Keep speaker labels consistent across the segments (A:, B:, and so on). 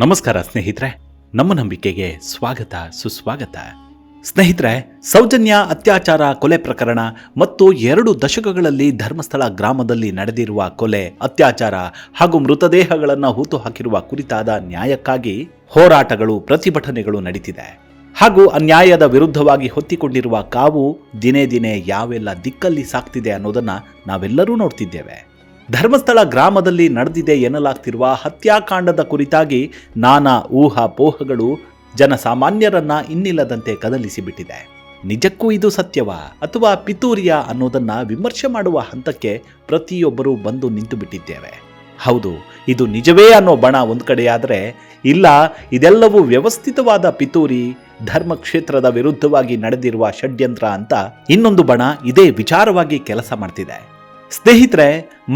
A: ನಮಸ್ಕಾರ ಸ್ನೇಹಿತರೆ, ನಮ್ಮ ನಂಬಿಕೆಗೆ ಸ್ವಾಗತ ಸುಸ್ವಾಗತ. ಸ್ನೇಹಿತರೆ, ಸೌಜನ್ಯ ಅತ್ಯಾಚಾರ ಕೊಲೆ ಪ್ರಕರಣ ಮತ್ತು 2 ದಶಕಗಳಲ್ಲಿ ಧರ್ಮಸ್ಥಳ ಗ್ರಾಮದಲ್ಲಿ ನಡೆದಿರುವ ಕೊಲೆ, ಅತ್ಯಾಚಾರ ಹಾಗೂ ಮೃತದೇಹಗಳನ್ನು ಹೂತು ಹಾಕಿರುವ ಕುರಿತಾದ ನ್ಯಾಯಕ್ಕಾಗಿ ಹೋರಾಟಗಳು, ಪ್ರತಿಭಟನೆಗಳು ನಡೀತಿದೆ. ಹಾಗೂ ಅನ್ಯಾಯದ ವಿರುದ್ಧವಾಗಿ ಹೊತ್ತಿಕೊಂಡಿರುವ ಕಾವು ದಿನೇ ದಿನೇ ಯಾವೆಲ್ಲ ದಿಕ್ಕಲ್ಲಿ ಸಾಕ್ತಿದೆ ಅನ್ನೋದನ್ನ ನಾವೆಲ್ಲರೂ ನೋಡ್ತಿದ್ದೇವೆ. ಧರ್ಮಸ್ಥಳ ಗ್ರಾಮದಲ್ಲಿ ನಡೆದಿದೆ ಎನ್ನಲಾಗ್ತಿರುವ ಹತ್ಯಾಕಾಂಡದ ಕುರಿತಾಗಿ ನಾನಾ ಊಹಾಪೋಹಗಳು ಜನಸಾಮಾನ್ಯರನ್ನ ಇನ್ನಿಲ್ಲದಂತೆ ಕದಲಿಸಿಬಿಟ್ಟಿದೆ. ನಿಜಕ್ಕೂ ಇದು ಸತ್ಯವಾ ಅಥವಾ ಪಿತೂರಿಯ ಅನ್ನೋದನ್ನ ವಿಮರ್ಶೆ ಮಾಡುವ ಹಂತಕ್ಕೆ ಪ್ರತಿಯೊಬ್ಬರೂ ಬಂದು ನಿಂತು ಬಿಟ್ಟಿದ್ದೇವೆ. ಹೌದು, ಇದು ನಿಜವೇ ಅನ್ನೋ ಬಣ ಒಂದು ಕಡೆಯಾದರೆ, ಇಲ್ಲ ಇದೆಲ್ಲವೂ ವ್ಯವಸ್ಥಿತವಾದ ಪಿತೂರಿ, ಧರ್ಮಕ್ಷೇತ್ರದ ವಿರುದ್ಧವಾಗಿ ನಡೆದಿರುವ ಷಡ್ಯಂತ್ರ ಅಂತ ಇನ್ನೊಂದು ಬಣ ಇದೇ ವಿಚಾರವಾಗಿ ಕೆಲಸ ಮಾಡ್ತಿದೆ. ಸ್ನೇಹಿತರೆ,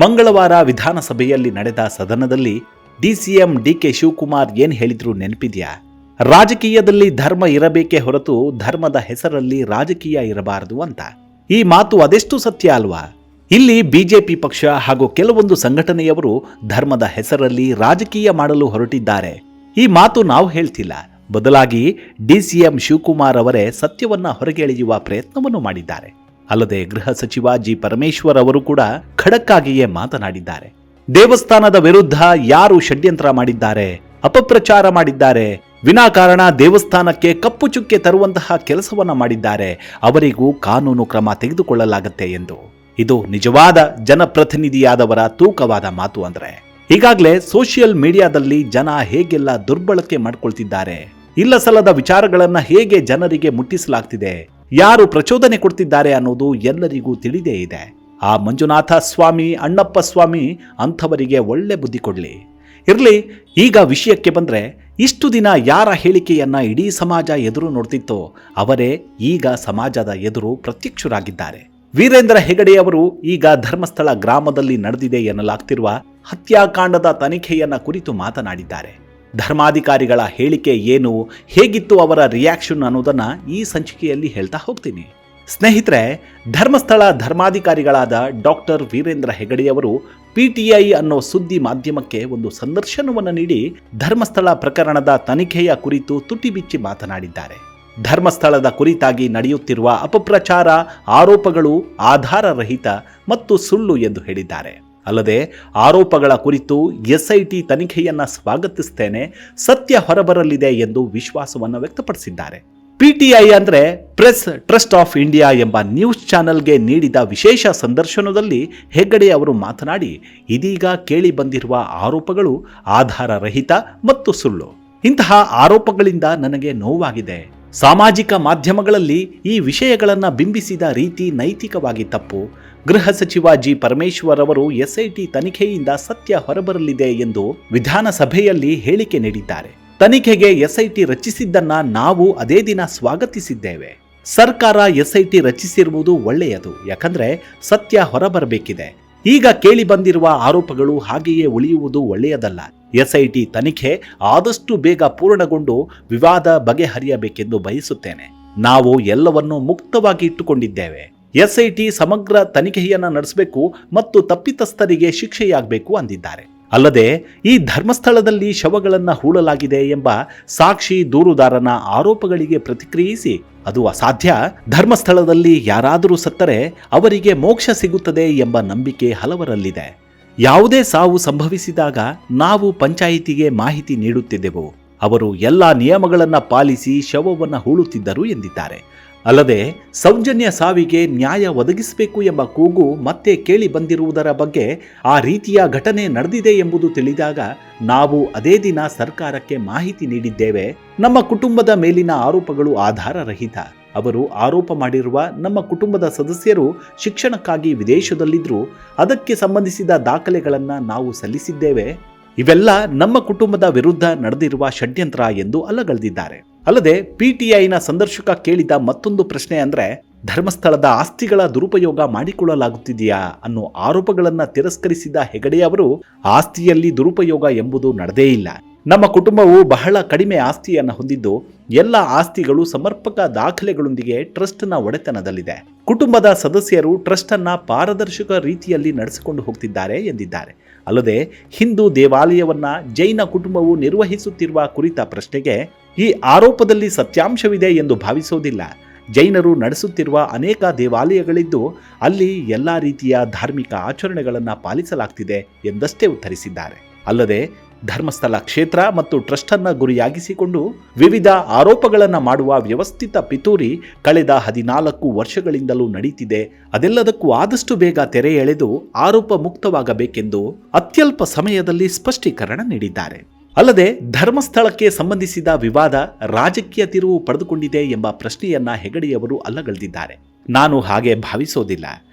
A: ಮಂಗಳವಾರ ವಿಧಾನಸಭೆಯಲ್ಲಿ ನಡೆದ ಸದನದಲ್ಲಿ ಡಿಸಿಎಂ ಡಿಕೆ ಶಿವಕುಮಾರ್ ಏನ್ ಹೇಳಿದ್ರು ನೆನಪಿದ್ಯಾ? ರಾಜಕೀಯದಲ್ಲಿ ಧರ್ಮ ಇರಬೇಕೇ ಹೊರತು ಧರ್ಮದ ಹೆಸರಲ್ಲಿ ರಾಜಕೀಯ ಇರಬಾರದು ಅಂತ. ಈ ಮಾತು ಅದೆಷ್ಟು ಸತ್ಯ ಅಲ್ವಾ? ಇಲ್ಲಿ ಬಿಜೆಪಿ ಪಕ್ಷ ಹಾಗೂ ಕೆಲವೊಂದು ಸಂಘಟನೆಯವರು ಧರ್ಮದ ಹೆಸರಲ್ಲಿ ರಾಜಕೀಯ ಮಾಡಲು ಹೊರಟಿದ್ದಾರೆ. ಈ ಮಾತು ನಾವು ಹೇಳ್ತಿಲ್ಲ, ಬದಲಾಗಿ ಡಿಸಿಎಂ ಶಿವಕುಮಾರ್ ಅವರೇ ಸತ್ಯವನ್ನ ಹೊರಗೆ ಎಳೆಯುವ ಪ್ರಯತ್ನವನ್ನು ಮಾಡಿದ್ದಾರೆ. ಅಲ್ಲದೆ ಗೃಹ ಸಚಿವ ಜಿ ಪರಮೇಶ್ವರ್ ಅವರು ಕೂಡ ಖಡಕ್ಕಾಗಿಯೇ ಮಾತನಾಡಿದ್ದಾರೆ. ದೇವಸ್ಥಾನದ ವಿರುದ್ಧ ಯಾರು ಷಡ್ಯಂತ್ರ ಮಾಡಿದ್ದಾರೆ, ಅಪಪ್ರಚಾರ ಮಾಡಿದ್ದಾರೆ, ವಿನಾಕಾರಣ ದೇವಸ್ಥಾನಕ್ಕೆ ಕಪ್ಪು ಚುಕ್ಕೆ ತರುವಂತಹ ಕೆಲಸವನ್ನ ಮಾಡಿದ್ದಾರೆ, ಅವರಿಗೂ ಕಾನೂನು ಕ್ರಮ ತೆಗೆದುಕೊಳ್ಳಲಾಗುತ್ತೆ ಎಂದು. ಇದು ನಿಜವಾದ ಜನಪ್ರತಿನಿಧಿಯಾದವರ ತೂಕವಾದ ಮಾತು. ಅಂದ್ರೆ ಈಗಾಗಲೇ ಸೋಷಿಯಲ್ ಮೀಡಿಯಾದಲ್ಲಿ ಜನ ಹೇಗೆಲ್ಲ ದುರ್ಬಳಕೆ ಮಾಡ್ಕೊಳ್ತಿದ್ದಾರೆ, ಇಲ್ಲಸಲ್ಲದ ವಿಚಾರಗಳನ್ನ ಹೇಗೆ ಜನರಿಗೆ ಮುಟ್ಟಿಸಲಾಗ್ತಿದೆ, ಯಾರು ಪ್ರಚೋದನೆ ಕೊಡ್ತಿದ್ದಾರೆ ಅನ್ನೋದು ಎಲ್ಲರಿಗೂ ತಿಳಿದೇ ಇದೆ. ಆ ಮಂಜುನಾಥ ಸ್ವಾಮಿ, ಅಣ್ಣಪ್ಪ ಸ್ವಾಮಿ ಅಂಥವರಿಗೆ ಒಳ್ಳೆ ಬುದ್ಧಿ ಕೊಡ್ಲಿ. ಇರ್ಲಿ, ಈಗ ವಿಷಯಕ್ಕೆ ಬಂದ್ರೆ, ಇಷ್ಟು ದಿನ ಯಾರ ಹೇಳಿಕೆಯನ್ನ ಇಡೀ ಸಮಾಜ ಎದುರು ನೋಡ್ತಿತ್ತೋ ಅವರೇ ಈಗ ಸಮಾಜದ ಎದುರು ಪ್ರತ್ಯಕ್ಷರಾಗಿದ್ದಾರೆ. ವೀರೇಂದ್ರ ಹೆಗಡೆಯವರು ಈಗ ಧರ್ಮಸ್ಥಳ ಗ್ರಾಮದಲ್ಲಿ ನಡೆದಿದೆ ಎನ್ನಲಾಗ್ತಿರುವ ಹತ್ಯಾಕಾಂಡದ ತನಿಖೆಯನ್ನ ಕುರಿತು ಮಾತನಾಡಿದ್ದಾರೆ. ಧರ್ಮಾಧಿಕಾರಿಗಳ ಹೇಳಿಕೆ ಏನು, ಹೇಗಿತ್ತು ಅವರ ರಿಯಾಕ್ಷನ್ ಅನ್ನೋದನ್ನ ಈ ಸಂಚಿಕೆಯಲ್ಲಿ ಹೇಳ್ತಾ ಹೋಗ್ತೀನಿ. ಸ್ನೇಹಿತರೆ, ಧರ್ಮಸ್ಥಳ ಧರ್ಮಾಧಿಕಾರಿಗಳಾದ ಡಾಕ್ಟರ್ ವೀರೇಂದ್ರ ಹೆಗಡೆಯವರು ಪಿಟಿಐ ಅನ್ನೋ ಸುದ್ದಿ ಮಾಧ್ಯಮಕ್ಕೆ ಒಂದು ಸಂದರ್ಶನವನ್ನು ನೀಡಿ ಧರ್ಮಸ್ಥಳ ಪ್ರಕರಣದ ತನಿಖೆಯ ಕುರಿತು ತುಟಿಬಿಚ್ಚಿ ಮಾತನಾಡಿದ್ದಾರೆ. ಧರ್ಮಸ್ಥಳದ ಕುರಿತಾಗಿ ನಡೆಯುತ್ತಿರುವ ಅಪಪ್ರಚಾರ, ಆರೋಪಗಳು ಆಧಾರರಹಿತ ಮತ್ತು ಸುಳ್ಳು ಎಂದು ಹೇಳಿದ್ದಾರೆ. ಅಲ್ಲದೆ ಆರೋಪಗಳ ಕುರಿತು ಎಸ್ಐಟಿ ತನಿಖೆಯನ್ನ ಸ್ವಾಗತಿಸುತ್ತೇನೆ, ಸತ್ಯ ಹೊರಬರಲಿದೆ ಎಂದು ವಿಶ್ವಾಸವನ್ನು ವ್ಯಕ್ತಪಡಿಸಿದ್ದಾರೆ. ಪಿಟಿಐ ಅಂದ್ರೆ ಪ್ರೆಸ್ ಟ್ರಸ್ಟ್ ಆಫ್ ಇಂಡಿಯಾ ಎಂಬ ನ್ಯೂಸ್ ಚಾನೆಲ್ಗೆ ನೀಡಿದ ವಿಶೇಷ ಸಂದರ್ಶನದಲ್ಲಿ ಹೆಗ್ಗಡೆ ಅವರು ಮಾತನಾಡಿ, ಇದೀಗ ಕೇಳಿ ಬಂದಿರುವ ಆರೋಪಗಳು ಆಧಾರರಹಿತ ಮತ್ತು ಸುಳ್ಳು. ಇಂತಹ ಆರೋಪಗಳಿಂದ ನನಗೆ ನೋವಾಗಿದೆ. ಸಾಮಾಜಿಕ ಮಾಧ್ಯಮಗಳಲ್ಲಿ ಈ ವಿಷಯಗಳನ್ನು ಬಿಂಬಿಸಿದ ರೀತಿ ನೈತಿಕವಾಗಿ ತಪ್ಪು. ಗೃಹ ಸಚಿವ ಜಿ ಪರಮೇಶ್ವರ್ ಅವರು ಎಸ್ಐಟಿ ತನಿಖೆಯಿಂದ ಸತ್ಯ ಹೊರಬರಲಿದೆ ಎಂದು ವಿಧಾನಸಭೆಯಲ್ಲಿ ಹೇಳಿಕೆ ನೀಡಿದ್ದಾರೆ. ತನಿಖೆಗೆ ಎಸ್ಐಟಿ ರಚಿಸಿದ್ದನ್ನ ನಾವು ಅದೇ ದಿನ ಸ್ವಾಗತಿಸಿದ್ದೇವೆ. ಸರ್ಕಾರ ಎಸ್ಐಟಿ ರಚಿಸಿರುವುದು ಒಳ್ಳೆಯದು, ಯಾಕಂದ್ರೆ ಸತ್ಯ ಹೊರಬರಬೇಕಿದೆ. ಈಗ ಕೇಳಿ ಬಂದಿರುವ ಆರೋಪಗಳು ಹಾಗೆಯೇ ಉಳಿಯುವುದು ಒಳ್ಳೆಯದಲ್ಲ. ಎಸ್ಐಟಿ ತನಿಖೆ ಆದಷ್ಟು ಬೇಗ ಪೂರ್ಣಗೊಂಡು ವಿವಾದ ಬಗೆಹರಿಯಬೇಕೆಂದು ಬಯಸುತ್ತೇನೆ. ನಾವು ಎಲ್ಲವನ್ನೂ ಮುಕ್ತವಾಗಿ ಇಟ್ಟುಕೊಂಡಿದ್ದೇವೆ. ಎಸ್ಐಟಿ ಸಮಗ್ರ ತನಿಖೆಯನ್ನ ನಡೆಸಬೇಕು ಮತ್ತು ತಪ್ಪಿತಸ್ಥರಿಗೆ ಶಿಕ್ಷೆಯಾಗಬೇಕು ಅಂದಿದ್ದಾರೆ. ಅಲ್ಲದೆ ಈ ಧರ್ಮಸ್ಥಳದಲ್ಲಿ ಶವಗಳನ್ನ ಹೂಳಲಾಗಿದೆ ಎಂಬ ಸಾಕ್ಷಿ ದೂರುದಾರನ ಆರೋಪಗಳಿಗೆ ಪ್ರತಿಕ್ರಿಯಿಸಿ, ಅದು ಅಸಾಧ್ಯ, ಧರ್ಮಸ್ಥಳದಲ್ಲಿ ಯಾರಾದರೂ ಸತ್ತರೆ ಅವರಿಗೆ ಮೋಕ್ಷ ಸಿಗುತ್ತದೆ ಎಂಬ ನಂಬಿಕೆ ಹಲವರಲ್ಲಿದೆ. ಯಾವುದೇ ಸಾವು ಸಂಭವಿಸಿದಾಗ ನಾವು ಪಂಚಾಯಿತಿಗೆ ಮಾಹಿತಿ ನೀಡುತ್ತಿದ್ದೆವು. ಅವರು ಎಲ್ಲ ನಿಯಮಗಳನ್ನ ಪಾಲಿಸಿ ಶವವನ್ನು ಹೂಳುತ್ತಿದ್ದರು ಎಂದಿದ್ದಾರೆ. ಅಲ್ಲದೆ ಸೌಜನ್ಯ ಸಾವಿಗೆ ನ್ಯಾಯ ಒದಗಿಸಬೇಕು ಎಂಬ ಕೂಗು ಮತ್ತೆ ಕೇಳಿ ಬಂದಿರುವುದರ ಬಗ್ಗೆ, ಆ ರೀತಿಯ ಘಟನೆ ನಡೆದಿದೆ ಎಂಬುದು ತಿಳಿದಾಗ ನಾವು ಅದೇ ದಿನ ಸರ್ಕಾರಕ್ಕೆ ಮಾಹಿತಿ ನೀಡಿದ್ದೇವೆ. ನಮ್ಮ ಕುಟುಂಬದ ಮೇಲಿನ ಆರೋಪಗಳು ಆಧಾರರಹಿತ. ಅವರು ಆರೋಪ ಮಾಡಿರುವ ನಮ್ಮ ಕುಟುಂಬದ ಸದಸ್ಯರು ಶಿಕ್ಷಣಕ್ಕಾಗಿ ವಿದೇಶದಲ್ಲಿದ್ದರೂ ಅದಕ್ಕೆ ಸಂಬಂಧಿಸಿದ ದಾಖಲೆಗಳನ್ನು ನಾವು ಸಲ್ಲಿಸಿದ್ದೇವೆ. ಇವೆಲ್ಲ ನಮ್ಮ ಕುಟುಂಬದ ವಿರುದ್ಧ ನಡೆದಿರುವ ಷಡ್ಯಂತ್ರ ಎಂದು ಅಲ್ಲಗಳೆದಿದ್ದಾರೆ. ಅಲ್ಲದೆ ಪಿಟಿಐನ ಸಂದರ್ಶಕ ಕೇಳಿದ ಮತ್ತೊಂದು ಪ್ರಶ್ನೆ ಅಂದ್ರೆ, ಧರ್ಮಸ್ಥಳದ ಆಸ್ತಿಗಳ ದುರುಪಯೋಗ ಮಾಡಿಕೊಳ್ಳಲಾಗುತ್ತಿದೆಯಾ ಅನ್ನೋ ಆರೋಪಗಳನ್ನು ತಿರಸ್ಕರಿಸಿದ ಹೆಗಡೆ ಅವರು, ಆಸ್ತಿಯಲ್ಲಿ ದುರುಪಯೋಗ ಎಂಬುದು ನಡೆದೇ ಇಲ್ಲ. ನಮ್ಮ ಕುಟುಂಬವು ಬಹಳ ಕಡಿಮೆ ಆಸ್ತಿಯನ್ನು ಹೊಂದಿದ್ದು, ಎಲ್ಲ ಆಸ್ತಿಗಳು ಸಮರ್ಪಕ ದಾಖಲೆಗಳೊಂದಿಗೆ ಟ್ರಸ್ಟ್ನ ಒಡೆತನದಲ್ಲಿದೆ. ಕುಟುಂಬದ ಸದಸ್ಯರು ಟ್ರಸ್ಟ್ ಅನ್ನ ಪಾರದರ್ಶಕ ರೀತಿಯಲ್ಲಿ ನಡೆಸಿಕೊಂಡು ಹೋಗ್ತಿದ್ದಾರೆ ಎಂದಿದ್ದಾರೆ. ಅಲ್ಲದೆ ಹಿಂದೂ ದೇವಾಲಯವನ್ನ ಜೈನ ಕುಟುಂಬವು ನಿರ್ವಹಿಸುತ್ತಿರುವ ಕುರಿತ ಪ್ರಶ್ನೆಗೆ ಈ ಆರೋಪದಲ್ಲಿ ಸತ್ಯಾಂಶವಿದೆ ಎಂದು ಭಾವಿಸೋದಿಲ್ಲ. ಜೈನರು ನಡೆಸುತ್ತಿರುವ ಅನೇಕ ದೇವಾಲಯಗಳಿದ್ದು ಅಲ್ಲಿ ಎಲ್ಲ ರೀತಿಯ ಧಾರ್ಮಿಕ ಆಚರಣೆಗಳನ್ನು ಪಾಲಿಸಲಾಗ್ತಿದೆ ಎಂದಷ್ಟೇ ಉತ್ತರಿಸಿದ್ದಾರೆ. ಅಲ್ಲದೆ ಧರ್ಮಸ್ಥಳ ಕ್ಷೇತ್ರ ಮತ್ತು ಟ್ರಸ್ಟ್ ಅನ್ನ ಗುರಿಯಾಗಿಸಿಕೊಂಡು ವಿವಿಧ ಆರೋಪಗಳನ್ನು ಮಾಡುವ ವ್ಯವಸ್ಥಿತ ಪಿತೂರಿ ಕಳೆದ 14 ವರ್ಷಗಳಿಂದಲೂ ನಡೀತಿದೆ. ಅದೆಲ್ಲದಕ್ಕೂ ಆದಷ್ಟು ಬೇಗ ತೆರೆ ಎಳೆದು ಆರೋಪ ಮುಕ್ತವಾಗಬೇಕೆಂದು ಅತ್ಯಲ್ಪ ಸಮಯದಲ್ಲಿ ಸ್ಪಷ್ಟೀಕರಣ ನೀಡಿದ್ದಾರೆ. ಅಲ್ಲದೆ ಧರ್ಮಸ್ಥಳಕ್ಕೆ ಸಂಬಂಧಿಸಿದ ವಿವಾದ ರಾಜಕೀಯ ತಿರುವು ಪಡೆದುಕೊಂಡಿದೆ ಎಂಬ ಪ್ರಶ್ನೆಯನ್ನ ಹೆಗಡೆಯವರು ಅಲ್ಲಗಳೆದಿದ್ದಾರೆ. ನಾನು ಹಾಗೆ ಭಾವಿಸೋದಿಲ್ಲ.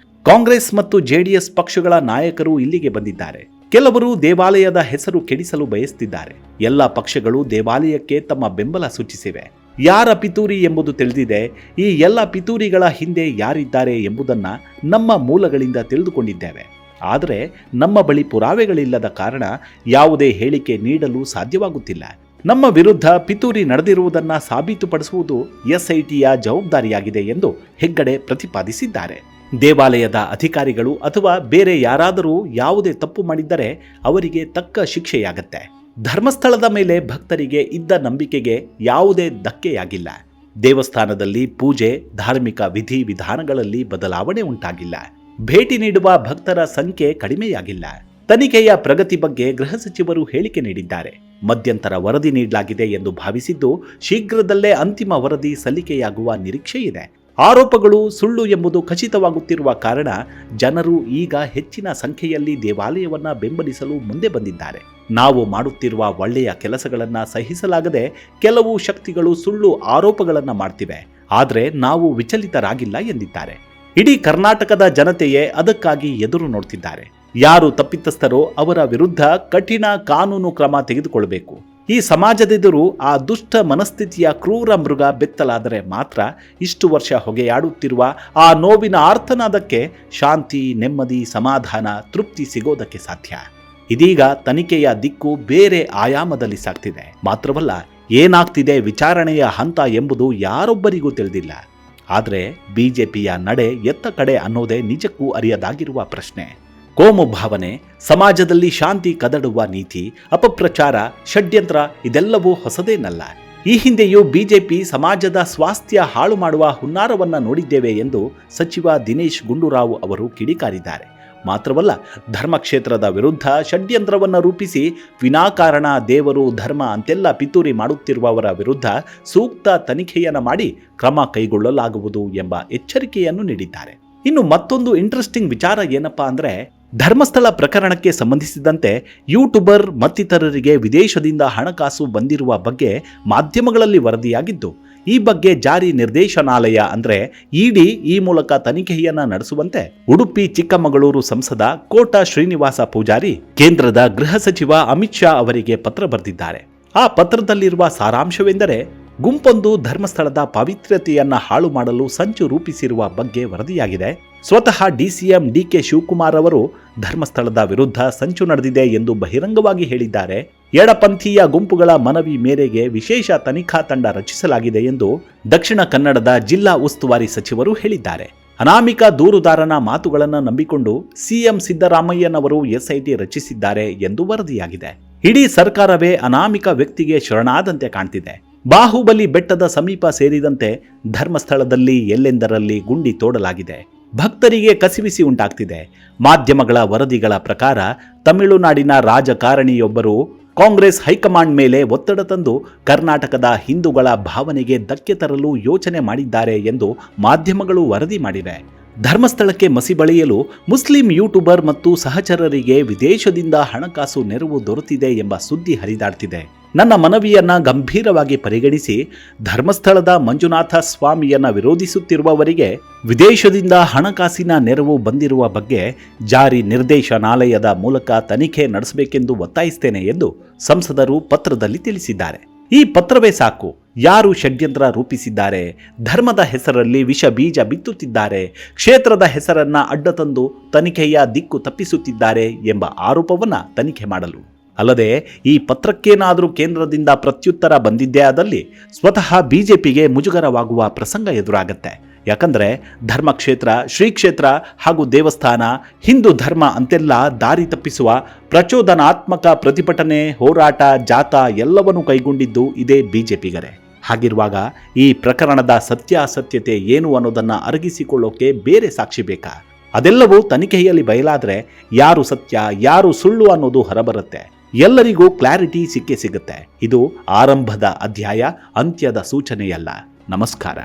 A: ಕಾಂಗ್ರೆಸ್ ಮತ್ತು ಜೆಡಿಎಸ್ ಪಕ್ಷಗಳ ನಾಯಕರು ಇಲ್ಲಿಗೆ ಬಂದಿದ್ದಾರೆ. ಕೆಲವರು ದೇವಾಲಯದ ಹೆಸರು ಕೆಡಿಸಲು ಬಯಸುತ್ತಿದ್ದಾರೆ. ಎಲ್ಲ ಪಕ್ಷಗಳು ದೇವಾಲಯಕ್ಕೆ ತಮ್ಮ ಬೆಂಬಲ ಸೂಚಿಸಿವೆ. ಯಾರ ಪಿತೂರಿ ಎಂಬುದು ತಿಳಿದಿದೆ. ಈ ಎಲ್ಲ ಪಿತೂರಿಗಳ ಹಿಂದೆ ಯಾರಿದ್ದಾರೆ ಎಂಬುದನ್ನು ನಮ್ಮ ಮೂಲಗಳಿಂದ ತಿಳಿದುಕೊಂಡಿದ್ದೇವೆ. ಆದರೆ ನಮ್ಮ ಬಳಿ ಪುರಾವೆಗಳಿಲ್ಲದ ಕಾರಣ ಯಾವುದೇ ಹೇಳಿಕೆ ನೀಡಲು ಸಾಧ್ಯವಾಗುತ್ತಿಲ್ಲ. ನಮ್ಮ ವಿರುದ್ಧ ಪಿತೂರಿ ನಡೆದಿರುವುದನ್ನು ಸಾಬೀತುಪಡಿಸುವುದು ಎಸ್ಐಟಿಯ ಜವಾಬ್ದಾರಿಯಾಗಿದೆ ಎಂದು ಹೆಗ್ಗಡೆ ಪ್ರತಿಪಾದಿಸಿದ್ದಾರೆ. ದೇವಾಲಯದ ಅಧಿಕಾರಿಗಳು ಅಥವಾ ಬೇರೆ ಯಾರಾದರೂ ಯಾವುದೇ ತಪ್ಪು ಮಾಡಿದ್ದರೆ ಅವರಿಗೆ ತಕ್ಕ ಶಿಕ್ಷೆಯಾಗತ್ತೆ. ಧರ್ಮಸ್ಥಳದ ಮೇಲೆ ಭಕ್ತರಿಗೆ ಇದ್ದ ನಂಬಿಕೆಗೆ ಯಾವುದೇ ಧಕ್ಕೆಯಾಗಿಲ್ಲ. ದೇವಸ್ಥಾನದಲ್ಲಿ ಪೂಜೆ, ಧಾರ್ಮಿಕ ವಿಧಿ ವಿಧಾನಗಳಲ್ಲಿ ಬದಲಾವಣೆ ಉಂಟಾಗಿಲ್ಲ. ಭೇಟಿ ನೀಡುವ ಭಕ್ತರ ಸಂಖ್ಯೆ ಕಡಿಮೆಯಾಗಿಲ್ಲ. ತನಿಖೆಯ ಪ್ರಗತಿ ಬಗ್ಗೆ ಗೃಹ ಸಚಿವರು ಹೇಳಿಕೆ ನೀಡಿದ್ದಾರೆ. ಮಧ್ಯಂತರ ವರದಿ ನೀಡಲಾಗಿದೆ ಎಂದು ಭಾವಿಸಿದ್ದು ಶೀಘ್ರದಲ್ಲೇ ಅಂತಿಮ ವರದಿ ಸಲ್ಲಿಕೆಯಾಗುವ ನಿರೀಕ್ಷೆ ಇದೆ. ಆರೋಪಗಳು ಸುಳ್ಳು ಎಂಬುದು ಖಚಿತವಾಗುತ್ತಿರುವ ಕಾರಣ ಜನರು ಈಗ ಹೆಚ್ಚಿನ ಸಂಖ್ಯೆಯಲ್ಲಿ ದೇವಾಲಯವನ್ನ ಬೆಂಬಲಿಸಲು ಮುಂದೆ ಬಂದಿದ್ದಾರೆ. ನಾವು ಮಾಡುತ್ತಿರುವ ಒಳ್ಳೆಯ ಕೆಲಸಗಳನ್ನು ಸಹಿಸಲಾಗದೆ ಕೆಲವು ಶಕ್ತಿಗಳು ಸುಳ್ಳು ಆರೋಪಗಳನ್ನು ಮಾಡ್ತಿವೆ. ಆದರೆ ನಾವು ವಿಚಲಿತರಾಗಿಲ್ಲ ಎಂದಿದ್ದಾರೆ. ಇಡೀ ಕರ್ನಾಟಕದ ಜನತೆಯೇ ಅದಕ್ಕಾಗಿ ಎದುರು ನೋಡ್ತಿದ್ದಾರೆ. ಯಾರು ತಪ್ಪಿತಸ್ಥರೋ ಅವರ ವಿರುದ್ಧ ಕಠಿಣ ಕಾನೂನು ಕ್ರಮ ತೆಗೆದುಕೊಳ್ಳಬೇಕು. ಈ ಸಮಾಜದೆದುರು ಆ ದುಷ್ಟ ಮನಸ್ಥಿತಿಯ ಕ್ರೂರ ಮೃಗ ಬೆತ್ತಲಾದರೆ ಮಾತ್ರ ಇಷ್ಟು ವರ್ಷ ಹೊಗೆಯಾಡುತ್ತಿರುವ ಆ ನೋವಿನ ಆರ್ತನಾದಕ್ಕೆ ಶಾಂತಿ, ನೆಮ್ಮದಿ, ಸಮಾಧಾನ, ತೃಪ್ತಿ ಸಿಗೋದಕ್ಕೆ ಸಾಧ್ಯ. ಇದೀಗ ತನಿಖೆಯ ದಿಕ್ಕು ಬೇರೆ ಆಯಾಮದಲ್ಲಿ ಸಾಗ್ತಿದೆ. ಮಾತ್ರವಲ್ಲ, ಏನಾಗ್ತಿದೆ ವಿಚಾರಣೆಯ ಹಂತ ಎಂಬುದು ಯಾರೊಬ್ಬರಿಗೂ ತಿಳಿದಿಲ್ಲ. ಆದರೆ ಬಿಜೆಪಿಯ ನಡೆ ಎತ್ತ ಕಡೆ ಅನ್ನೋದೇ ನಿಜಕ್ಕೂ ಅರಿಯದಾಗಿರುವ ಪ್ರಶ್ನೆ. ಕೋಮು ಭಾವನೆ, ಸಮಾಜದಲ್ಲಿ ಶಾಂತಿ ಕದಡುವ ನೀತಿ, ಅಪಪ್ರಚಾರ, ಷಡ್ಯಂತ್ರ ಇದೆಲ್ಲವೂ ಹೊಸದೇನಲ್ಲ. ಈ ಹಿಂದೆಯೂ ಬಿಜೆಪಿ ಸಮಾಜದ ಸ್ವಾಸ್ಥ್ಯ ಹಾಳು ಮಾಡುವ ಹುನ್ನಾರವನ್ನ ನೋಡಿದ್ದೇವೆ ಎಂದು ಸಚಿವ ದಿನೇಶ್ ಗುಂಡೂರಾವ್ ಅವರು ಕಿಡಿಕಾರಿದ್ದಾರೆ. ಮಾತ್ರವಲ್ಲ, ಧರ್ಮಕ್ಷೇತ್ರದ ವಿರುದ್ಧ ಷಡ್ಯಂತ್ರವನ್ನು ರೂಪಿಸಿ ವಿನಾಕಾರಣ ದೇವರು, ಧರ್ಮ ಅಂತೆಲ್ಲ ಪಿತೂರಿ ಮಾಡುತ್ತಿರುವವರ ವಿರುದ್ಧ ಸೂಕ್ತ ತನಿಖೆಯನ್ನು ಮಾಡಿ ಕ್ರಮ ಕೈಗೊಳ್ಳಲಾಗುವುದು ಎಂಬ ಎಚ್ಚರಿಕೆಯನ್ನು ನೀಡಿದ್ದಾರೆ. ಇನ್ನು ಮತ್ತೊಂದು ಇಂಟ್ರೆಸ್ಟಿಂಗ್ ವಿಚಾರ ಏನಪ್ಪಾ ಅಂದ್ರೆ, ಧರ್ಮಸ್ಥಳ ಪ್ರಕರಣಕ್ಕೆ ಸಂಬಂಧಿಸಿದಂತೆ ಯೂಟ್ಯೂಬರ್ ಮತ್ತಿತರರಿಗೆ ವಿದೇಶದಿಂದ ಹಣಕಾಸು ಬಂದಿರುವ ಬಗ್ಗೆ ಮಾಧ್ಯಮಗಳಲ್ಲಿ ವರದಿಯಾಗಿದ್ದು, ಈ ಬಗ್ಗೆ ಜಾರಿ ನಿರ್ದೇಶನಾಲಯ ಅಂದ್ರೆ ಇಡಿ ಈ ಮೂಲಕ ತನಿಖೆಯನ್ನ ನಡೆಸುವಂತೆ ಉಡುಪಿ ಚಿಕ್ಕಮಗಳೂರು ಸಂಸದ ಕೋಟ ಶ್ರೀನಿವಾಸ ಪೂಜಾರಿ ಕೇಂದ್ರದ ಗೃಹ ಸಚಿವ ಅಮಿತ್ ಶಾ ಅವರಿಗೆ ಪತ್ರ ಬರೆದಿದ್ದಾರೆ. ಆ ಪತ್ರದಲ್ಲಿರುವ ಸಾರಾಂಶವೆಂದರೆ, ಗುಂಪೊಂದು ಧರ್ಮಸ್ಥಳದ ಪಾವಿತ್ರ್ಯತೆಯನ್ನ ಹಾಳು ಮಾಡಲು ಸಂಚು ರೂಪಿಸಿರುವ ಬಗ್ಗೆ ವರದಿಯಾಗಿದೆ. ಸ್ವತಃ ಡಿಸಿಎಂ ಡಿಕೆ ಶಿವಕುಮಾರ್ ಅವರು ಧರ್ಮಸ್ಥಳದ ವಿರುದ್ಧ ಸಂಚು ನಡೆದಿದೆ ಎಂದು ಬಹಿರಂಗವಾಗಿ ಹೇಳಿದ್ದಾರೆ. ಎಡಪಂಥೀಯ ಗುಂಪುಗಳ ಮನವಿ ಮೇರೆಗೆ ವಿಶೇಷ ತನಿಖಾ ತಂಡ ರಚಿಸಲಾಗಿದೆ ಎಂದು ದಕ್ಷಿಣ ಕನ್ನಡದ ಜಿಲ್ಲಾ ಉಸ್ತುವಾರಿ ಸಚಿವರು ಹೇಳಿದ್ದಾರೆ. ಅನಾಮಿಕ ದೂರುದಾರನ ಮಾತುಗಳನ್ನು ನಂಬಿಕೊಂಡು ಸಿಎಂ ಸಿದ್ದರಾಮಯ್ಯನವರು ಎಸ್ಐಟಿ ರಚಿಸಿದ್ದಾರೆ ಎಂದು ವರದಿಯಾಗಿದೆ. ಇಡೀ ಸರ್ಕಾರವೇ ಅನಾಮಿಕ ವ್ಯಕ್ತಿಗೆ ಶರಣಾದಂತೆ ಕಾಣ್ತಿದೆ. ಬಾಹುಬಲಿ ಬೆಟ್ಟದ ಸಮೀಪ ಸೇರಿದಂತೆ ಧರ್ಮಸ್ಥಳದಲ್ಲಿ ಎಲ್ಲೆಂದರಲ್ಲಿ ಗುಂಡಿ ತೋಡಲಾಗಿದೆ. ಭಕ್ತರಿಗೆ ಕಸಿವಿಸಿ ಉಂಟಾಗ್ತಿದೆ. ಮಾಧ್ಯಮಗಳ ವರದಿಗಳ ಪ್ರಕಾರ ತಮಿಳುನಾಡಿನ ರಾಜಕಾರಣಿಯೊಬ್ಬರು ಕಾಂಗ್ರೆಸ್ ಹೈಕಮಾಂಡ್ ಮೇಲೆ ಒತ್ತಡ ತಂದು ಕರ್ನಾಟಕದ ಹಿಂದೂಗಳ ಭಾವನೆಗೆ ಧಕ್ಕೆ ತರಲು ಯೋಚನೆ ಮಾಡಿದ್ದಾರೆ ಎಂದು ಮಾಧ್ಯಮಗಳು ವರದಿ ಮಾಡಿವೆ. ಧರ್ಮಸ್ಥಳಕ್ಕೆ ಮಸಿ ಬಳಿಯಲು ಮುಸ್ಲಿಂ ಯೂಟ್ಯೂಬರ್ ಮತ್ತು ಸಹಚರರಿಗೆ ವಿದೇಶದಿಂದ ಹಣಕಾಸು ನೆರವು ದೊರೆತಿದೆ ಎಂಬ ಸುದ್ದಿ ಹರಿದಾಡ್ತಿದೆ. ನನ್ನ ಮನವಿಯನ್ನ ಗಂಭೀರವಾಗಿ ಪರಿಗಣಿಸಿ ಧರ್ಮಸ್ಥಳದ ಮಂಜುನಾಥ ಸ್ವಾಮಿಯನ್ನ ವಿರೋಧಿಸುತ್ತಿರುವವರಿಗೆ ವಿದೇಶದಿಂದ ಹಣಕಾಸಿನ ನೆರವು ಬಂದಿರುವ ಬಗ್ಗೆ ಜಾರಿ ನಿರ್ದೇಶನಾಲಯದ ಮೂಲಕ ತನಿಖೆ ನಡೆಸಬೇಕೆಂದು ಒತ್ತಾಯಿಸುತ್ತೇನೆ ಎಂದು ಸಂಸದರು ಪತ್ರದಲ್ಲಿ ತಿಳಿಸಿದ್ದಾರೆ. ಈ ಪತ್ರವೇ ಸಾಕು. ಯಾರು ಷಡ್ಯಂತ್ರ ರೂಪಿಸಿದ್ದಾರೆ, ಧರ್ಮದ ಹೆಸರಲ್ಲಿ ವಿಷ ಬೀಜ ಬಿತ್ತುತ್ತಿದ್ದಾರೆ, ಕ್ಷೇತ್ರದ ಹೆಸರನ್ನ ಅಡ್ಡತಂದು ತನಿಖೆಯ ದಿಕ್ಕು ತಪ್ಪಿಸುತ್ತಿದ್ದಾರೆ ಎಂಬ ಆರೋಪವನ್ನ ತನಿಖೆ ಮಾಡಲು. ಅಲ್ಲದೆ ಈ ಪತ್ರಕ್ಕೇನಾದರೂ ಕೇಂದ್ರದಿಂದ ಪ್ರತ್ಯುತ್ತರ ಬಂದಿದ್ದೇ ಆದಲ್ಲಿ ಸ್ವತಃ ಬಿಜೆಪಿಗೆ ಮುಜುಗರವಾಗುವ ಪ್ರಸಂಗ ಎದುರಾಗತ್ತೆ. ಯಾಕಂದ್ರೆ ಧರ್ಮಕ್ಷೇತ್ರ, ಶ್ರೀಕ್ಷೇತ್ರ ಹಾಗೂ ದೇವಸ್ಥಾನ, ಹಿಂದೂ ಧರ್ಮ ಅಂತೆಲ್ಲ ದಾರಿ ತಪ್ಪಿಸುವ ಪ್ರಚೋದನಾತ್ಮಕ ಪ್ರತಿಭಟನೆ, ಹೋರಾಟ, ಜಾಥಾ ಎಲ್ಲವನ್ನೂ ಕೈಗೊಂಡಿದ್ದು ಇದೇ ಬಿಜೆಪಿಗರೇ. ಹಾಗಿರುವಾಗ ಈ ಪ್ರಕರಣದ ಸತ್ಯಾಸತ್ಯತೆ ಏನು ಅನ್ನೋದನ್ನ ಅರಗಿಸಿಕೊಳ್ಳೋಕೆ ಬೇರೆ ಸಾಕ್ಷಿ ಬೇಕಾ? ಅದೆಲ್ಲವೂ ತನಿಖೆಯಲ್ಲಿ ಬಯಲಾದ್ರೆ ಯಾರು ಸತ್ಯ ಯಾರು ಸುಳ್ಳು ಅನ್ನೋದು ಹೊರಬರುತ್ತೆ. ಎಲ್ಲರಿಗೂ ಕ್ಲಾರಿಟಿ ಸಿಕ್ಕೇ ಸಿಗುತ್ತೆ. ಇದು ಆರಂಭದ ಅಧ್ಯಾಯ, ಅಂತ್ಯದ ಸೂಚನೆಯಲ್ಲ. ನಮಸ್ಕಾರ.